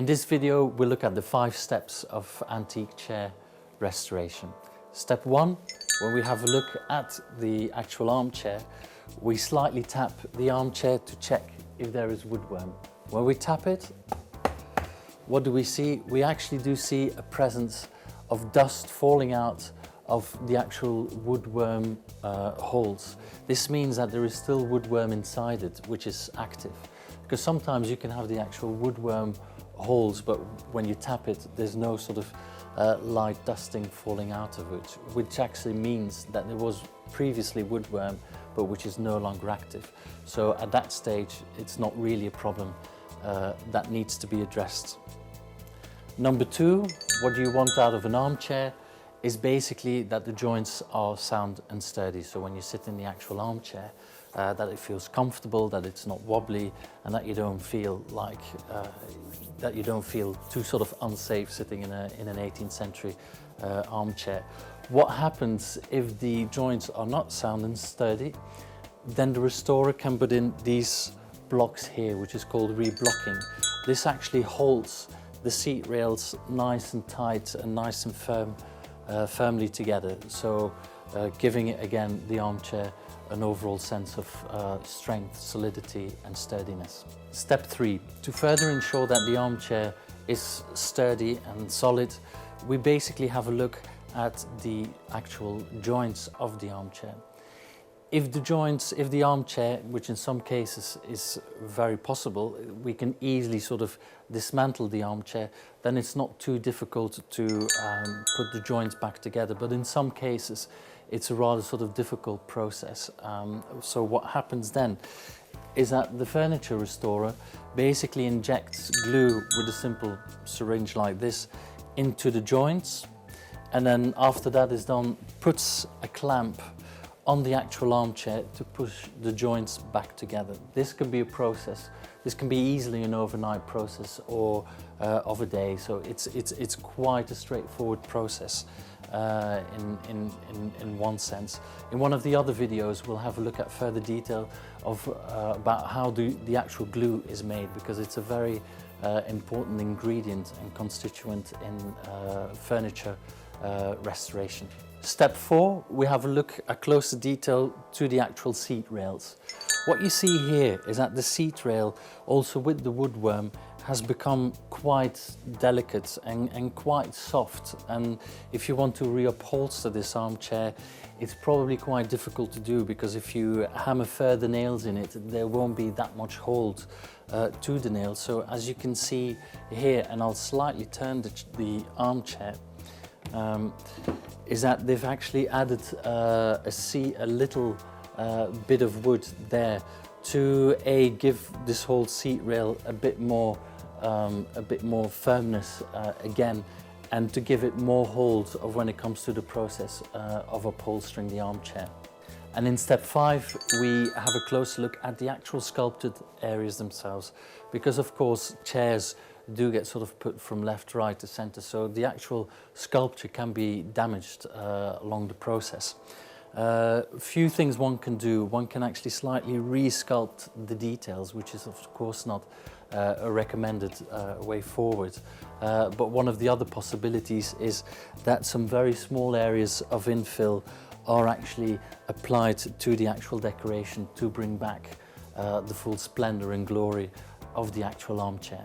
In this video, we'll look at the 5 steps of antique chair restoration. Step 1, when we have a look at the actual armchair, we slightly tap the armchair to check if there is woodworm. When we tap it, what do we see? We actually do see a presence of dust falling out of the actual woodworm holes. This means that there is still woodworm inside it, which is active. Because sometimes you can have the actual woodworm holes, but when you tap it, there's no sort of light dusting falling out of it, which actually means that there was previously woodworm, but which is no longer active. So at that stage, it's not really a problem that needs to be addressed. Number 2, what you want out of an armchair is basically that the joints are sound and sturdy. So when you sit in the actual armchair, that it feels comfortable, that it's not wobbly, and that you don't feel like too sort of unsafe sitting in an 18th century armchair. What happens if the joints are not sound and sturdy? Then the restorer can put in these blocks here, which is called reblocking. This actually holds the seat rails nice and tight and nice and firmly together, so giving it again, the armchair, an overall sense of strength, solidity and sturdiness. Step 3, to further ensure that the armchair is sturdy and solid, we basically have a look at the actual joints of the armchair. If the armchair, which in some cases is very possible, we can easily sort of dismantle the armchair, then it's not too difficult to put the joints back together. But in some cases, it's a rather sort of difficult process. So what happens then is that the furniture restorer basically injects glue with a simple syringe like this into the joints, and then after that is done, puts a clamp on the actual armchair to push the joints back together. This can be a process. This can be easily an overnight process or of a day. So it's quite a straightforward process in one sense. In one of the other videos, we'll have a look at further detail of about how the actual glue is made, because it's a very important ingredient and constituent in furniture restoration. Step 4, we have a look at closer detail to the actual seat rails. What you see here is that the seat rail, also with the woodworm, has become quite delicate and quite soft. And if you want to reupholster this armchair, it's probably quite difficult to do, because if you hammer further nails in it, there won't be that much hold to the nails. So as you can see here, and I'll slightly turn the armchair, is that they've actually added a little bit of wood there to give this whole seat rail a bit more firmness again, and to give it more hold of when it comes to the process of upholstering the armchair. And in step 5, we have a closer look at the actual sculpted areas themselves, because of course chairs do get sort of put from left, right to center, so the actual sculpture can be damaged along the process. A few things one can do. One can actually slightly re-sculpt the details, which is of course not a recommended way forward. But one of the other possibilities is that some very small areas of infill are actually applied to the actual decoration to bring back the full splendor and glory of the actual armchair.